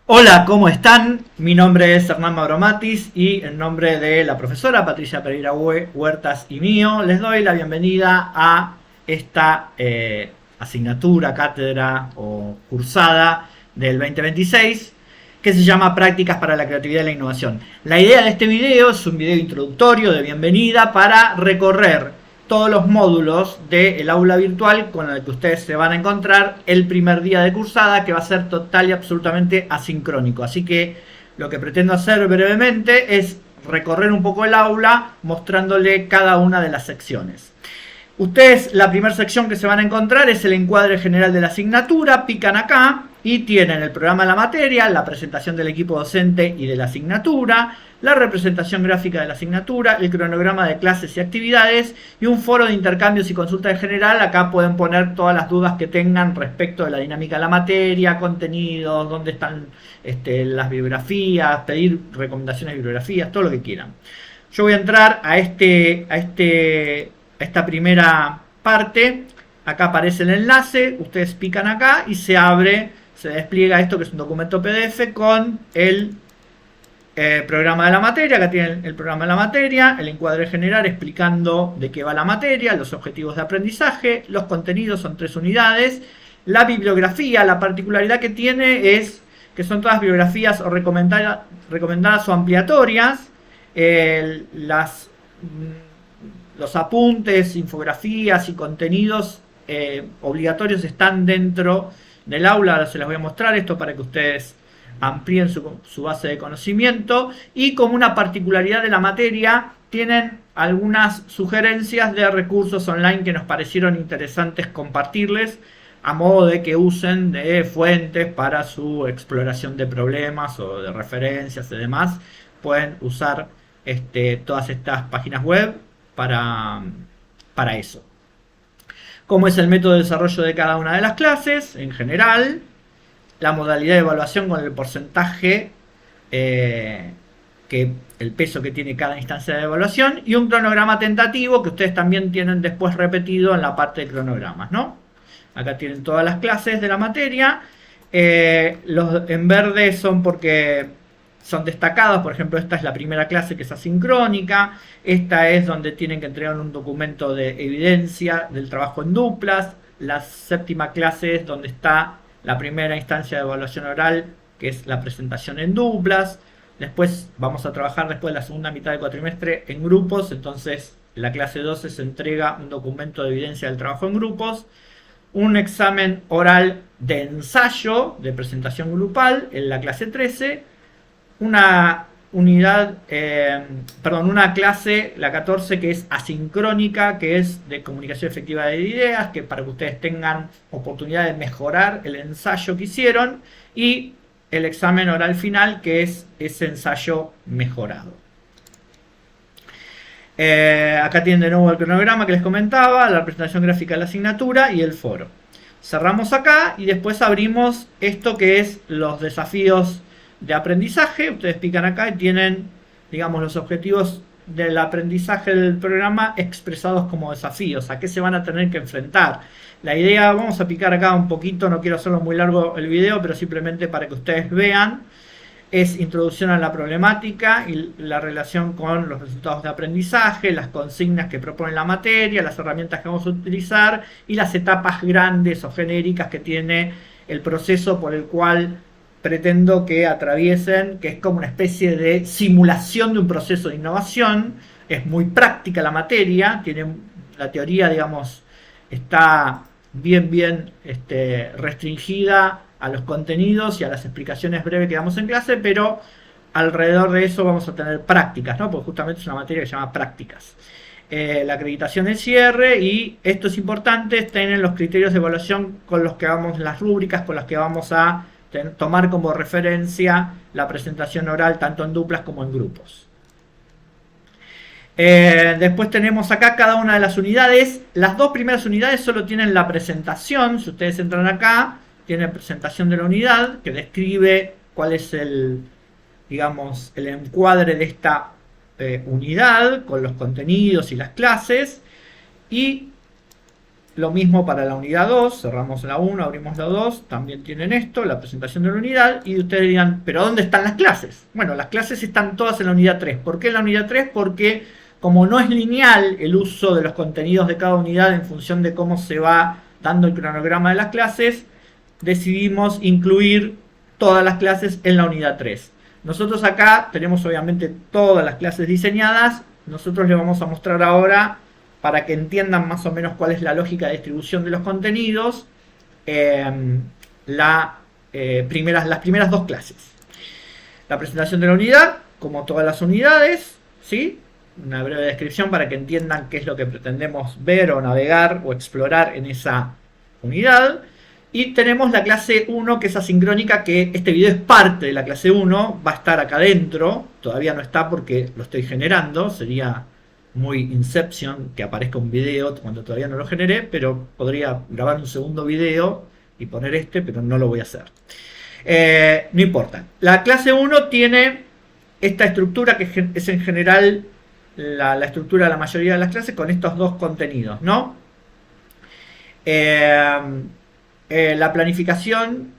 Hola, ¿cómo están? Mi nombre es Hernán Mauromatis y en nombre de la profesora Patricia Pereira Huertas y mío les doy la bienvenida a esta asignatura, cátedra o cursada del 2026 que se llama Prácticas para la Creatividad y la Innovación. La idea de este video es un video introductorio de bienvenida para recorrer todos los módulos del aula virtual con el que ustedes se van a encontrar el primer día de cursada, que va a ser total y absolutamente asincrónico. Así que lo que pretendo hacer brevemente es recorrer un poco el aula mostrándole cada una de las secciones. Ustedes, la primera sección que se van a encontrar es el encuadre general de la asignatura, pican acá y tienen el programa de la materia, la presentación del equipo docente y de la asignatura, la representación gráfica de la asignatura, el cronograma de clases y actividades y un foro de intercambios y consulta en general. Acá pueden poner todas las dudas que tengan respecto de la dinámica de la materia, contenidos, dónde están las bibliografías, pedir recomendaciones de bibliografías, todo lo que quieran. Yo voy a entrar a esta primera parte. Acá aparece el enlace, ustedes pican acá y se abre, se despliega esto que es un documento PDF con el programa de la materia. Acá tienen el programa de la materia, el encuadre general explicando de qué va la materia, los objetivos de aprendizaje, los contenidos, son 3 unidades, la bibliografía. La particularidad que tiene es que son todas bibliografías o recomendadas o ampliatorias. Los apuntes, infografías y contenidos obligatorios están dentro del aula. Ahora se las voy a mostrar esto para que ustedes amplíen su base de conocimiento. Y como una particularidad de la materia, tienen algunas sugerencias de recursos online que nos parecieron interesantes compartirles, a modo de que usen de fuentes para su exploración de problemas o de referencias y demás. Pueden usar todas estas páginas web para eso. Cómo es el método de desarrollo de cada una de las clases en general, la modalidad de evaluación con el porcentaje, el peso que tiene cada instancia de evaluación, y un cronograma tentativo que ustedes también tienen después repetido en la parte de cronogramas, ¿no? Acá tienen todas las clases de la materia. Los en verde son porque son destacados. Por ejemplo, esta es la primera clase, que es asincrónica. Esta es donde tienen que entregar un documento de evidencia del trabajo en duplas. La séptima clase es donde está la primera instancia de evaluación oral, que es la presentación en duplas. Después vamos a trabajar, después de la segunda mitad del cuatrimestre, en grupos. Entonces la clase 12 se entrega un documento de evidencia del trabajo en grupos. Un examen oral de ensayo de presentación grupal en la clase 13. Una clase, la 14, que es asincrónica, que es de comunicación efectiva de ideas, que para que ustedes tengan oportunidad de mejorar el ensayo que hicieron, y el examen oral final, que es ese ensayo mejorado. Acá tienen de nuevo el cronograma que les comentaba, la presentación gráfica de la asignatura y el foro. Cerramos acá y después abrimos esto que es los desafíos de aprendizaje. Ustedes pican acá y tienen, digamos, los objetivos del aprendizaje del programa expresados como desafíos. ¿A qué se van a tener que enfrentar? La idea, vamos a picar acá un poquito, no quiero hacerlo muy largo el video, pero simplemente para que ustedes vean. Es introducción a la problemática y la relación con los resultados de aprendizaje, las consignas que propone la materia, las herramientas que vamos a utilizar y las etapas grandes o genéricas que tiene el proceso por el cual pretendo que atraviesen, que es como una especie de simulación de un proceso de innovación. Es muy práctica la materia, tiene la teoría, digamos, está bien restringida a los contenidos y a las explicaciones breves que damos en clase, pero alrededor de eso vamos a tener prácticas, ¿no? Porque justamente es una materia que se llama prácticas. La acreditación del cierre, y esto es importante, tienen los criterios de evaluación con los que vamos, las rúbricas con las que vamos a tomar como referencia la presentación oral, tanto en duplas como en grupos. Después tenemos acá cada una de las unidades. Las 2 primeras unidades solo tienen la presentación. Si ustedes entran acá, tiene presentación de la unidad, que describe cuál es el encuadre de esta unidad, con los contenidos y las clases. Y Lo mismo para la unidad 2, cerramos la 1, abrimos la 2, también tienen esto, la presentación de la unidad, y ustedes dirán, ¿pero dónde están las clases? Bueno, las clases están todas en la unidad 3. ¿Por qué en la unidad 3? Porque como no es lineal el uso de los contenidos de cada unidad en función de cómo se va dando el cronograma de las clases, decidimos incluir todas las clases en la unidad 3. Nosotros acá tenemos obviamente todas las clases diseñadas, nosotros les vamos a mostrar ahora para que entiendan más o menos cuál es la lógica de distribución de los contenidos, las primeras dos clases. La presentación de la unidad, como todas las unidades, ¿sí? Una breve descripción para que entiendan qué es lo que pretendemos ver o navegar o explorar en esa unidad. Y tenemos la clase 1 que es asincrónica, que este video es parte de la clase 1, va a estar acá adentro, todavía no está porque lo estoy generando, sería muy Inception que aparezca un video cuando todavía no lo generé, pero podría grabar un segundo video y poner este, pero no lo voy a hacer. No importa. La clase 1 tiene esta estructura que es en general la estructura de la mayoría de las clases con estos dos contenidos, ¿no? La planificación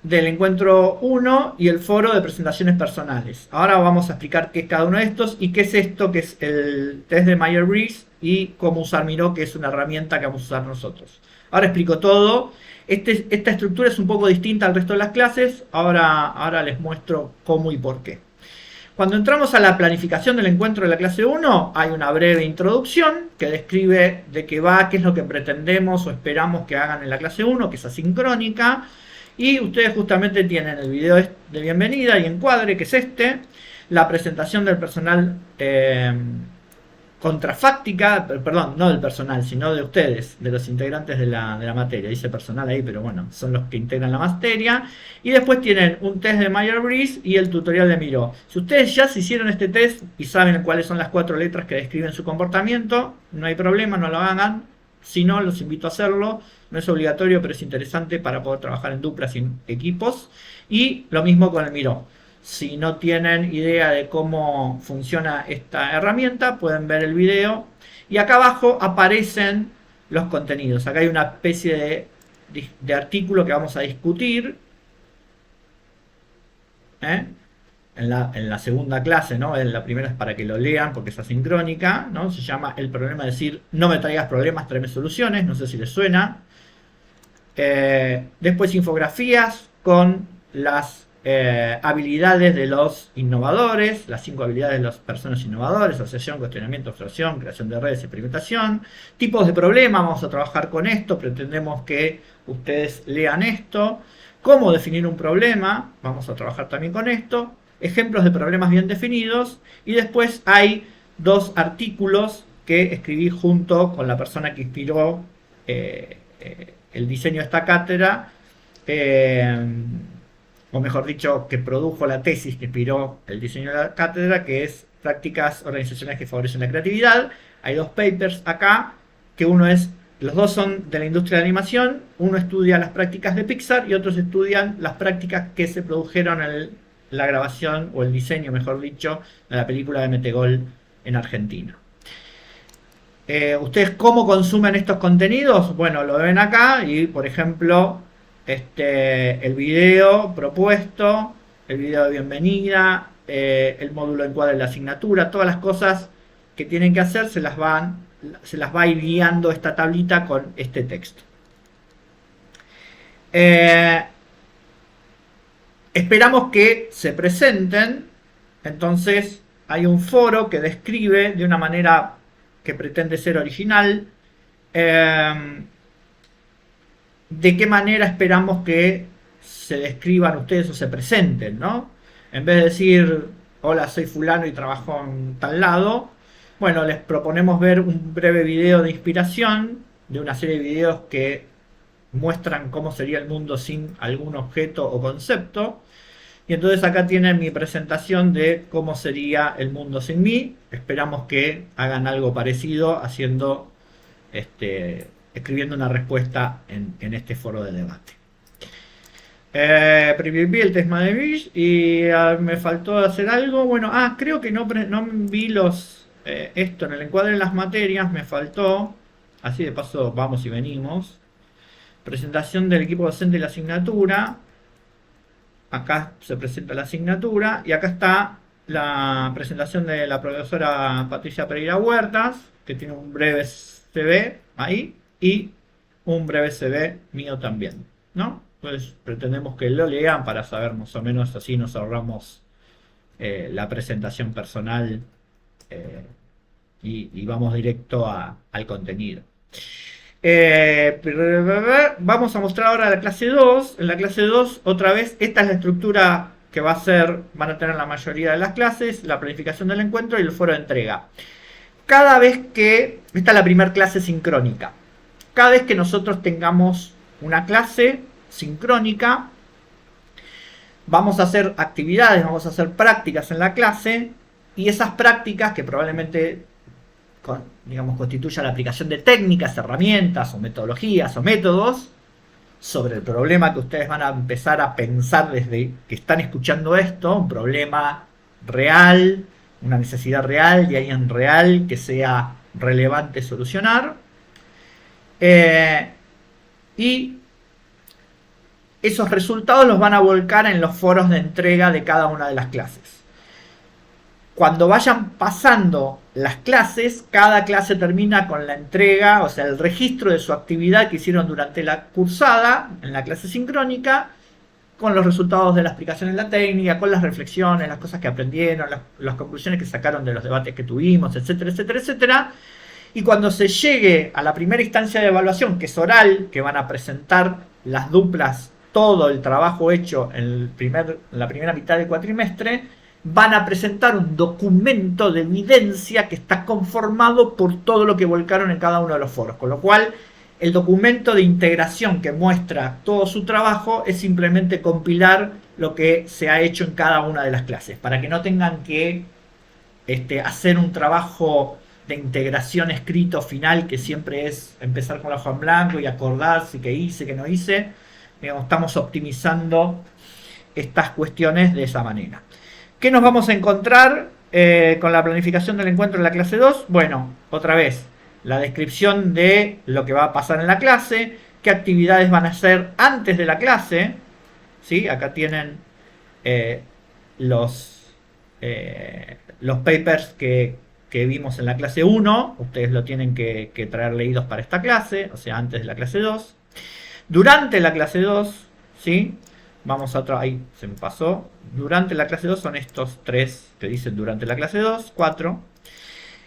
del encuentro 1 y el foro de presentaciones personales. Ahora vamos a explicar qué es cada uno de estos y qué es esto, que es el test de Myers-Briggs, y cómo usar Miro, que es una herramienta que vamos a usar nosotros. Ahora explico todo. Esta estructura es un poco distinta al resto de las clases. Ahora les muestro cómo y por qué. Cuando entramos a la planificación del encuentro de la clase 1, hay una breve introducción que describe de qué va, qué es lo que pretendemos o esperamos que hagan en la clase 1, que es asincrónica. Y ustedes justamente tienen el video de bienvenida y encuadre, que es este, la presentación del personal contrafáctica, perdón, no del personal, sino de ustedes, de los integrantes de la materia. Dice personal ahí, pero bueno, son los que integran la materia. Y después tienen un test de Myers-Briggs y el tutorial de Miro. Si ustedes ya se hicieron este test y saben cuáles son las 4 letras que describen su comportamiento, no hay problema, no lo hagan. Si no, los invito a hacerlo. No es obligatorio, pero es interesante para poder trabajar en duplas y en equipos. Y lo mismo con el Miro. Si no tienen idea de cómo funciona esta herramienta, pueden ver el video. Y acá abajo aparecen los contenidos. Acá hay una especie de artículo que vamos a discutir. En la segunda clase, ¿no? En la primera es para que lo lean porque es asincrónica, ¿no? Se llama el problema de decir, no me traigas problemas, tráeme soluciones. No sé si les suena. Después infografías con las habilidades de los innovadores, las 5 habilidades de las personas innovadoras: asociación, cuestionamiento, observación, creación de redes, experimentación. Tipos de problemas, vamos a trabajar con esto, pretendemos que ustedes lean esto. Cómo definir un problema, vamos a trabajar también con esto. Ejemplos de problemas bien definidos. Y después hay 2 artículos que escribí junto con la persona que inspiró el diseño de esta cátedra, o mejor dicho, que produjo la tesis que inspiró el diseño de la cátedra, que es prácticas organizacionales que favorecen la creatividad. Hay 2 papers acá, que los 2 son de la industria de la animación. Uno estudia las prácticas de Pixar y otros estudian las prácticas que se produjeron en la grabación, o el diseño, mejor dicho, de la película de Metegol en Argentina. ¿Ustedes cómo consumen estos contenidos? Bueno, lo ven acá y, por ejemplo, el video propuesto, el video de bienvenida, el módulo de encuadre de la asignatura, todas las cosas que tienen que hacer se las va a ir guiando esta tablita con este texto. Esperamos que se presenten. Entonces hay un foro que describe de una manera que pretende ser original de qué manera esperamos que se describan ustedes o se presenten, ¿no? En vez de decir, hola, soy fulano y trabajo en tal lado, bueno, les proponemos ver un breve video de inspiración de una serie de videos que muestran cómo sería el mundo sin algún objeto o concepto. Y entonces acá tienen mi presentación de cómo sería el mundo sin mí. Esperamos que hagan algo parecido escribiendo una respuesta en este foro de debate. Vi el test Myers-Briggs y me faltó hacer algo. Bueno, creo que no vi esto en el encuadre de las materias, me faltó. Así de paso vamos y venimos. Presentación del equipo docente de la asignatura. Acá se presenta la asignatura y acá está la presentación de la profesora Patricia Pereira Huertas, que tiene un breve CV ahí y un breve CV mío también, ¿no? Pues pretendemos que lo lean para saber más o menos, así nos ahorramos la presentación personal eh, y vamos directo al contenido. Vamos a mostrar ahora la clase 2. En la clase 2, otra vez, esta es la estructura que van a tener la mayoría de las clases: la planificación del encuentro y el foro de entrega. Cada vez que, esta es la primera clase sincrónica, cada vez que nosotros tengamos una clase sincrónica, vamos a hacer actividades, vamos a hacer prácticas en la clase, y esas prácticas, que probablemente constituya la aplicación de técnicas, herramientas o metodologías o métodos sobre el problema que ustedes van a empezar a pensar desde que están escuchando esto, un problema real, una necesidad real de alguien real que sea relevante solucionar. Y esos resultados los van a volcar en los foros de entrega de cada una de las clases. Cuando vayan pasando las clases, cada clase termina con la entrega, o sea, el registro de su actividad que hicieron durante la cursada, en la clase sincrónica, con los resultados de la explicación en la técnica, con las reflexiones, las cosas que aprendieron, las conclusiones que sacaron de los debates que tuvimos, etcétera, etcétera, etcétera. Y cuando se llegue a la primera instancia de evaluación, que es oral, que van a presentar las duplas todo el trabajo hecho en la primera mitad del cuatrimestre, van a presentar un documento de evidencia que está conformado por todo lo que volcaron en cada uno de los foros. Con lo cual, el documento de integración que muestra todo su trabajo es simplemente compilar lo que se ha hecho en cada una de las clases, para que no tengan que hacer un trabajo de integración escrito final, que siempre es empezar con la hoja en blanco y acordarse qué hice, qué no hice. Digamos, estamos optimizando estas cuestiones de esa manera. ¿Qué nos vamos a encontrar con la planificación del encuentro en la clase 2? Bueno, otra vez, la descripción de lo que va a pasar en la clase, qué actividades van a hacer antes de la clase, ¿sí? Acá tienen los papers que vimos en la clase 1, ustedes lo tienen que traer leídos para esta clase, o sea, antes de la clase 2. Durante la clase 2, ¿sí? Vamos a ahí se me pasó. Durante la clase 2 son estos tres que dicen durante la clase 2, 4,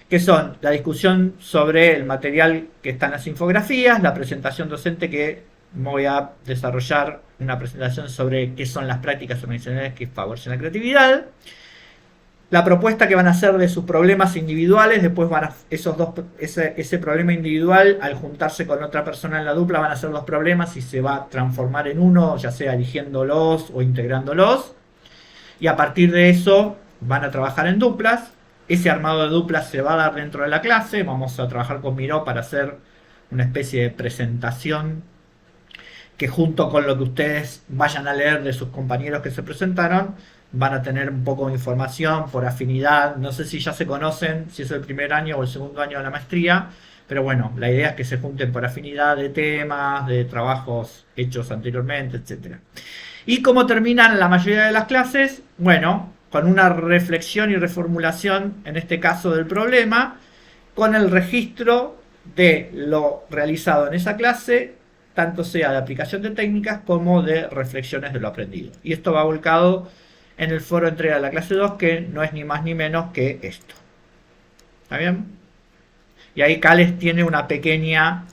que son la discusión sobre el material que está en las infografías, la presentación docente, que voy a desarrollar una presentación sobre qué son las prácticas organizacionales que favorecen la creatividad, la propuesta que van a hacer de sus problemas individuales. Después ese problema individual, al juntarse con otra persona en la dupla, van a ser dos problemas y se va a transformar en uno, ya sea eligiéndolos o integrándolos. Y a partir de eso van a trabajar en duplas. Ese armado de duplas se va a dar dentro de la clase. Vamos a trabajar con Miró para hacer una especie de presentación que, junto con lo que ustedes vayan a leer de sus compañeros que se presentaron, van a tener un poco de información por afinidad. No sé si ya se conocen, si es el primer año o el segundo año de la maestría, pero bueno, la idea es que se junten por afinidad de temas, de trabajos hechos anteriormente, etc. ¿Y cómo terminan la mayoría de las clases? Bueno, con una reflexión y reformulación, en este caso del problema, con el registro de lo realizado en esa clase, tanto sea de aplicación de técnicas como de reflexiones de lo aprendido. Y esto va volcado en el foro de entrega de la clase 2, que no es ni más ni menos que esto. ¿Está bien? Y ahí Cales tiene una pequeña,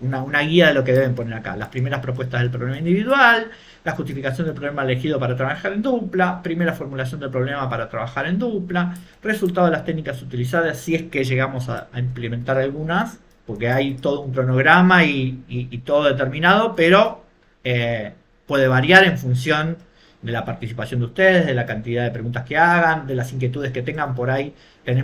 una guía de lo que deben poner acá. Las primeras propuestas del problema individual, la justificación del problema elegido para trabajar en dupla, primera formulación del problema para trabajar en dupla, resultado de las técnicas utilizadas, si es que llegamos a implementar algunas, porque hay todo un cronograma y todo determinado, pero puede variar en función de la participación de ustedes, de la cantidad de preguntas que hagan, de las inquietudes que tengan. Por ahí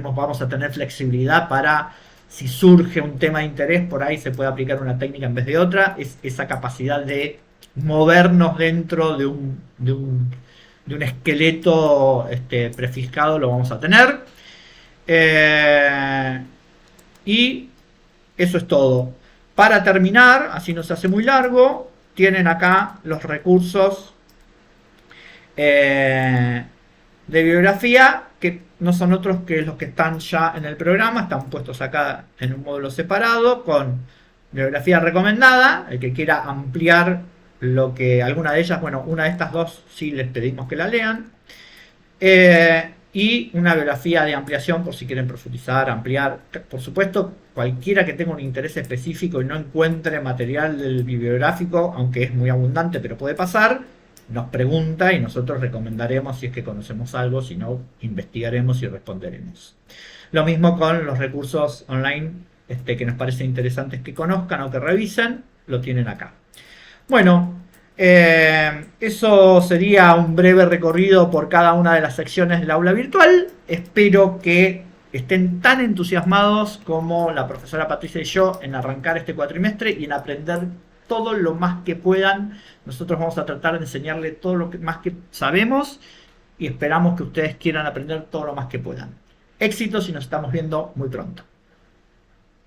vamos a tener flexibilidad para, si surge un tema de interés, por ahí se puede aplicar una técnica en vez de otra. Esa capacidad de movernos dentro de un esqueleto prefijado lo vamos a tener. Y eso es todo. Para terminar, así no se hace muy largo, tienen acá los recursos de bibliografía, que no son otros que los que están ya en el programa, están puestos acá en un módulo separado con bibliografía recomendada. El que quiera ampliar lo que alguna de ellas, bueno, una de estas dos sí les pedimos que la lean. Y una bibliografía de ampliación por si quieren profundizar, ampliar. Por supuesto, cualquiera que tenga un interés específico y no encuentre material del bibliográfico, aunque es muy abundante, pero puede pasar, nos pregunta y nosotros recomendaremos si es que conocemos algo, si no, investigaremos y responderemos. Lo mismo con los recursos online que nos parecen interesantes que conozcan o que revisen, lo tienen acá. Bueno, eso sería un breve recorrido por cada una de las secciones del aula virtual. Espero que estén tan entusiasmados como la profesora Patricia y yo en arrancar este cuatrimestre y en aprender todo lo más que puedan. Nosotros vamos a tratar de enseñarle todo lo más que sabemos y esperamos que ustedes quieran aprender todo lo más que puedan. Éxitos y nos estamos viendo muy pronto.